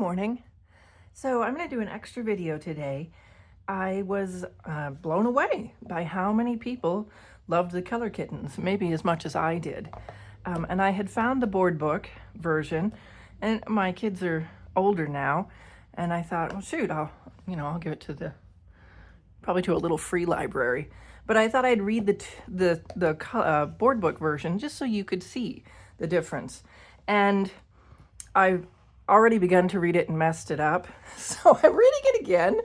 morning. So I'm going to do an extra video today. I was blown away by how many people loved the Color Kittens, maybe as much as I did. And I had found the board book version, and my kids are older now, and I thought, well, shoot, I'll give it to probably to a little free library. But I thought I'd read the board book version just so you could see the difference. And I've already begun to read it and messed it up, so I'm reading it again.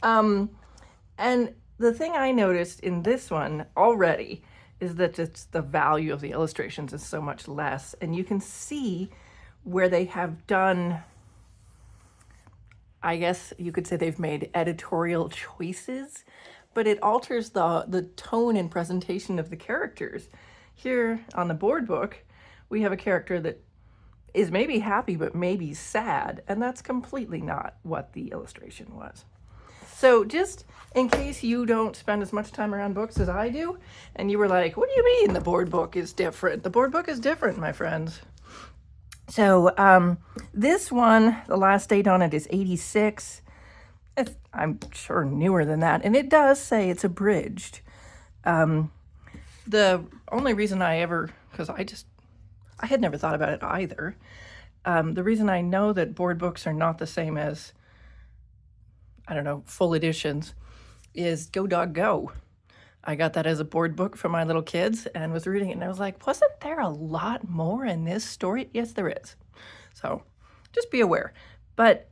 And the thing I noticed in this one already is that it's the value of the illustrations is so much less, and you can see where they have done, I guess you could say they've made editorial choices, but it alters the tone and presentation of the characters. Here on the board book, we have a character that is maybe happy, but maybe sad, and that's completely not what the illustration was. So just in case you don't spend as much time around books as I do, and you were like, what do you mean the board book is different? The board book is different, my friends. So this one, the last date on it is 86. I'm sure newer than that, and it does say it's abridged. The only reason because I had never thought about it either. The reason I know that board books are not the same as, full editions is Go Dog Go. I got that as a board book for my little kids and was reading it, and I was like, wasn't there a lot more in this story? Yes, there is. So just be aware. But,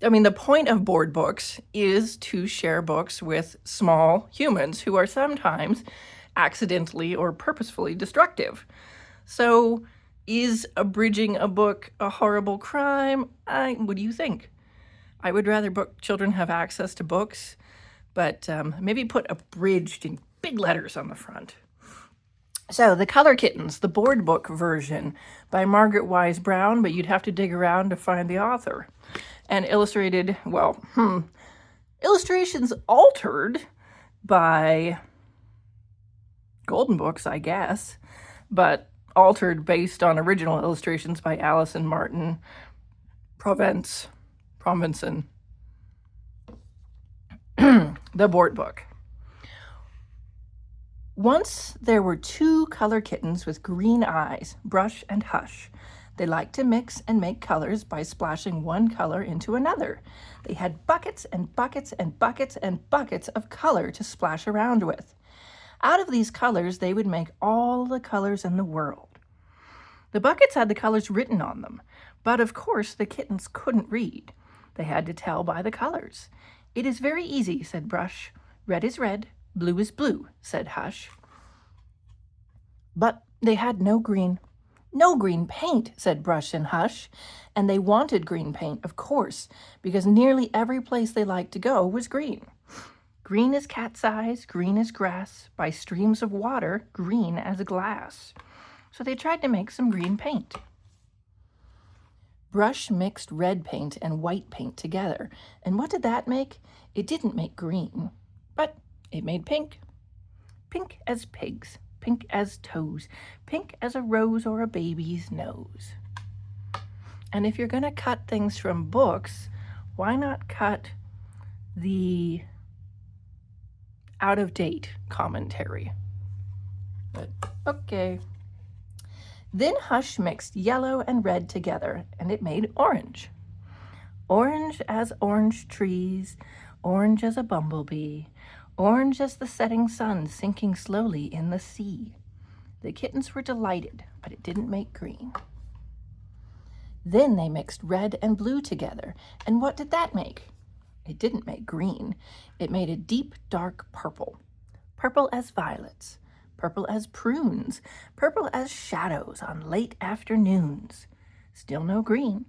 the point of board books is to share books with small humans who are sometimes accidentally or purposefully destructive. So is abridging a book a horrible crime? What do you think? I would rather children have access to books, but maybe put abridged in big letters on the front. So The Color Kittens, the board book version by Margaret Wise Brown, but you'd have to dig around to find the author. And illustrated, illustrations altered by Golden Books, I guess, but altered based on original illustrations by Alison, Martin, Provensen. The board book. Once there were two color kittens with green eyes, Brush and Hush. They liked to mix and make colors by splashing one color into another. They had buckets and buckets and buckets and buckets of color to splash around with. Out of these colors, they would make all the colors in the world. The buckets had the colors written on them, but of course the kittens couldn't read. They had to tell by the colors. It is very easy, said Brush. Red is red, blue is blue, said Hush. But they had no green. No green paint, said Brush and Hush, and they wanted green paint, of course, because nearly every place they liked to go was green. Green as cat's eyes, green as grass, by streams of water, green as glass. So they tried to make some green paint. Brush mixed red paint and white paint together, and what did that make? It didn't make green, but it made pink. Pink as pigs, pink as toes, pink as a rose or a baby's nose. And if you're going to cut things from books, why not cut the out-of-date commentary? But okay. Then Hush mixed yellow and red together, and it made orange. Orange as orange trees, orange as a bumblebee, orange as the setting sun sinking slowly in the sea. The kittens were delighted, but it didn't make green. Then they mixed red and blue together, and what did that make? It didn't make green. It made a deep, dark purple. Purple as violets, purple as prunes, purple as shadows on late afternoons. Still no green.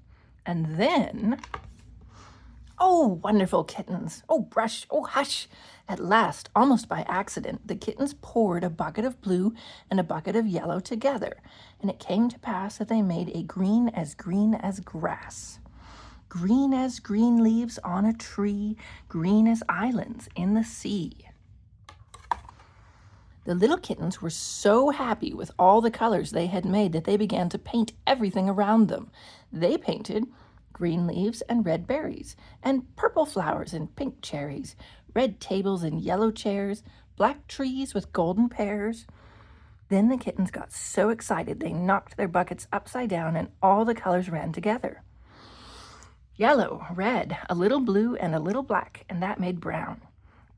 And then, oh, wonderful kittens. Oh, Brush. Oh, Hush. At last, almost by accident, the kittens poured a bucket of blue and a bucket of yellow together, and it came to pass that they made a green as grass. Green as green leaves on a tree, green as islands in the sea. The little kittens were so happy with all the colors they had made that they began to paint everything around them. They painted green leaves and red berries, and purple flowers and pink cherries, red tables and yellow chairs, black trees with golden pears. Then the kittens got so excited they knocked their buckets upside down and all the colors ran together. Yellow, red, a little blue, and a little black, and that made brown.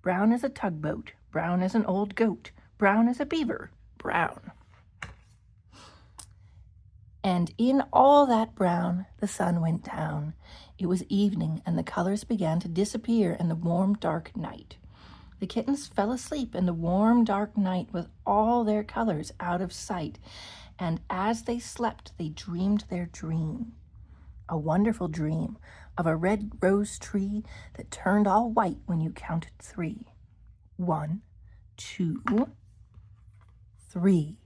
Brown as a tugboat, brown as an old goat, brown as a beaver, brown. And in all that brown, the sun went down. It was evening, and the colors began to disappear in the warm, dark night. The kittens fell asleep in the warm, dark night with all their colors out of sight. And as they slept, they dreamed their dream. A wonderful dream of a red rose tree that turned all white when you counted 3. 1, 2, 3.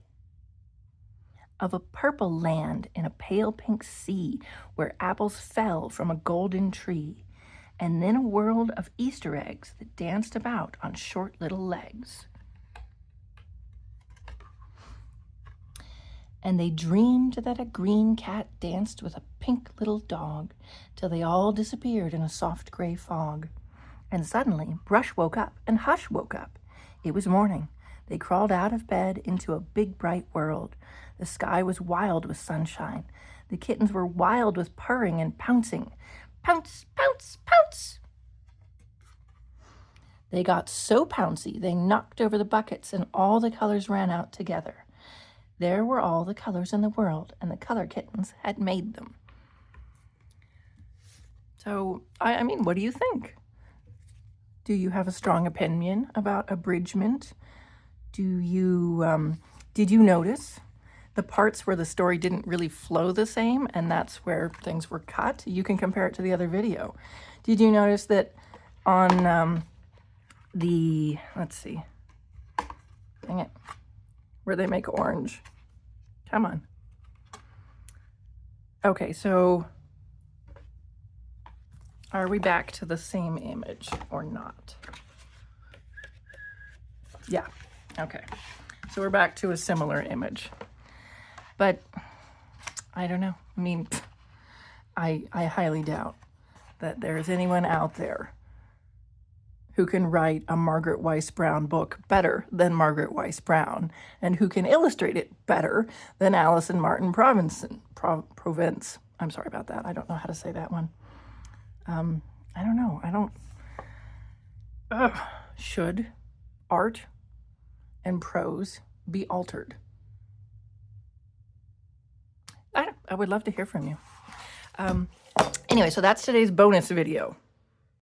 Of a purple land in a pale pink sea where apples fell from a golden tree, and then a world of Easter eggs that danced about on short little legs. And they dreamed that a green cat danced with a pink little dog till they all disappeared in a soft gray fog. And suddenly Brush woke up and Hush woke up. It was morning. They crawled out of bed into a big bright world. The sky was wild with sunshine. The kittens were wild with purring and pouncing. Pounce, pounce, pounce! They got so pouncy they knocked over the buckets and all the colors ran out together. There were all the colors in the world, and the Color Kittens had made them. So, I mean, what do you think? Do you have a strong opinion about abridgment? Did you notice the parts where the story didn't really flow the same, and that's where things were cut? You can compare it to the other video. Did you notice that on let's see, dang it, where they make orange? Come on. Okay, so are we back to the same image or not? Yeah, okay. So we're back to a similar image. But I don't know. I mean, I highly doubt that there's anyone out there who can write a Margaret Weiss Brown book better than Margaret Weiss Brown, and who can illustrate it better than Alison Martin Provensen. Provence. I'm sorry about that. I don't know how to say that one. I don't know. Should art and prose be altered? I would love to hear from you. Anyway, so that's today's bonus video.